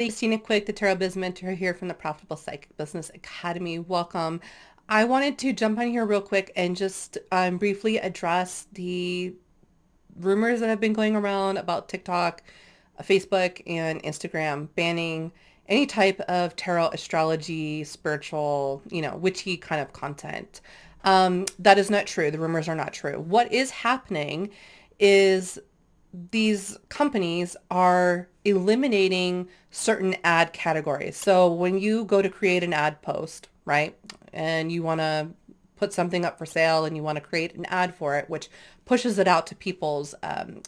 Christina Quick, the Tarot Biz Mentor here from the Profitable Psychic Business Academy. Welcome. I wanted to jump on here real quick and just briefly address the rumors that have been going around about TikTok, Facebook, and Instagram banning any type of tarot, astrology, spiritual, witchy kind of content. That is not true. The rumors are not true. What is happening is these companies are eliminating certain ad categories. So when you go to create an ad post, right, and you want to put something up for sale and you want to create an ad for it, which pushes it out to people's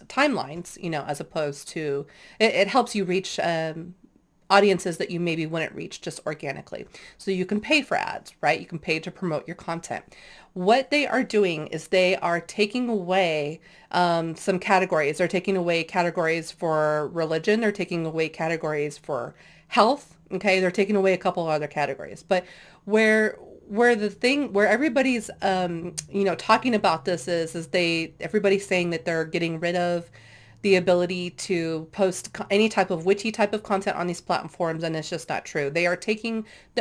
timelines, as opposed to, it helps you reach audiences that you maybe wouldn't reach just organically. So you can pay for ads, right? You can pay to promote your content. What they are doing is they are taking away some categories. They're taking away categories for religion. They're taking away categories for health. Okay, they're taking away a couple of other categories. But where everybody's talking about this is everybody's saying that they're getting rid of the ability to post any type of witchy type of content on these platforms, and it's just not true. The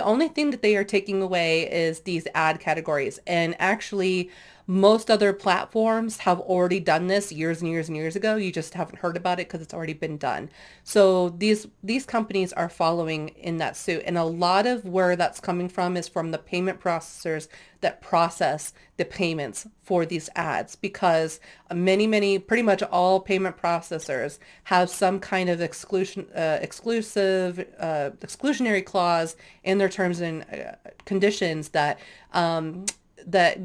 only thing that they are taking away is these ad categories. And actually, most other platforms have already done this years and years and years ago. You just haven't heard about it because it's already been done. So these companies are following in that suit. And a lot of where that's coming from is from the payment processors that process the payments for these ads, because pretty much all payment processors have some kind of exclusionary clause in their terms and conditions that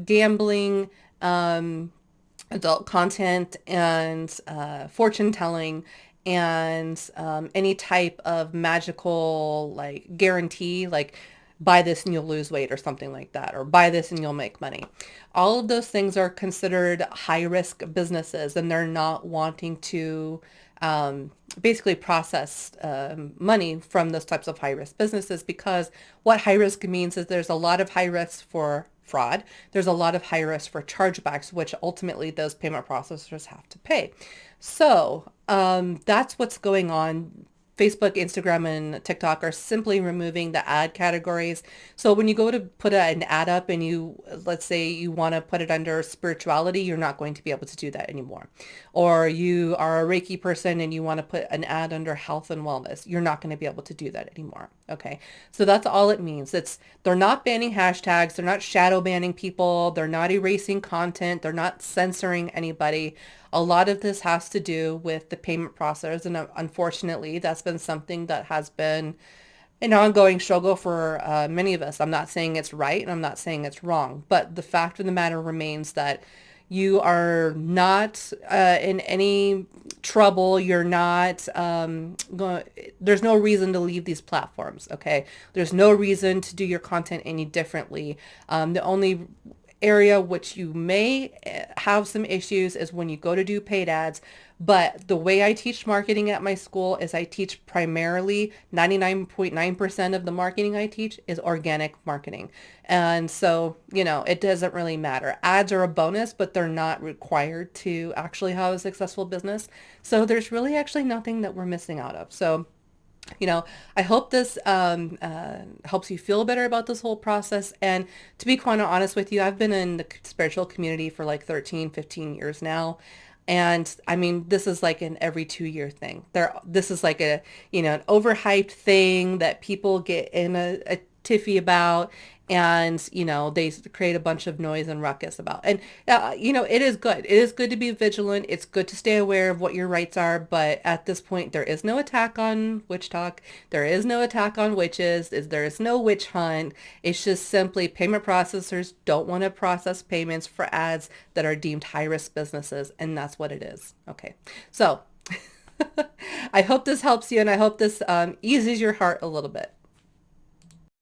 gambling, adult content, and fortune telling, and any type of magical like guarantee, like buy this and you'll lose weight or something like that, or buy this and you'll make money. All of those things are considered high risk businesses, and they're not wanting to basically process money from those types of high risk businesses, because what high risk means is there's a lot of high risk for fraud. There's a lot of high risk for chargebacks, which ultimately those payment processors have to pay. So that's what's going on. Facebook, Instagram, and TikTok are simply removing the ad categories. So when you go to put an ad up and let's say you want to put it under spirituality, you're not going to be able to do that anymore. Or you are a Reiki person and you want to put an ad under health and wellness, you're not going to be able to do that anymore. Okay. So that's all it means. They're not banning hashtags. They're not shadow banning people. They're not erasing content. They're not censoring anybody. A lot of this has to do with the payment processors, and unfortunately, that's been something that has been an ongoing struggle for many of us. I'm not saying it's right, and I'm not saying it's wrong, but the fact of the matter remains that you are not in any trouble. You're not there's no reason to leave these platforms, okay? There's no reason to do your content any differently. The only area which you may have some issues is when you go to do paid ads. But the way I teach marketing at my school is I teach primarily 99.9% of the marketing I teach is organic marketing. And so, it doesn't really matter. Ads are a bonus, but they're not required to actually have a successful business. So there's really actually nothing that we're missing out of. So I hope this helps you feel better about this whole process. And to be quite honest with you, I've been in the spiritual community for like 13, 15 years now. And I mean, this is like an every 2 year thing. This is like an overhyped thing that people get in a tiffy about, and they create a bunch of noise and ruckus about. And it is good. It is good to be vigilant. It's good to stay aware of what your rights are. But at this point, there is no attack on witch talk. There is no attack on witches. There is no witch hunt. It's just simply payment processors don't want to process payments for ads that are deemed high risk businesses, and that's what it is. Okay, so I hope this helps you, and I hope this eases your heart a little bit.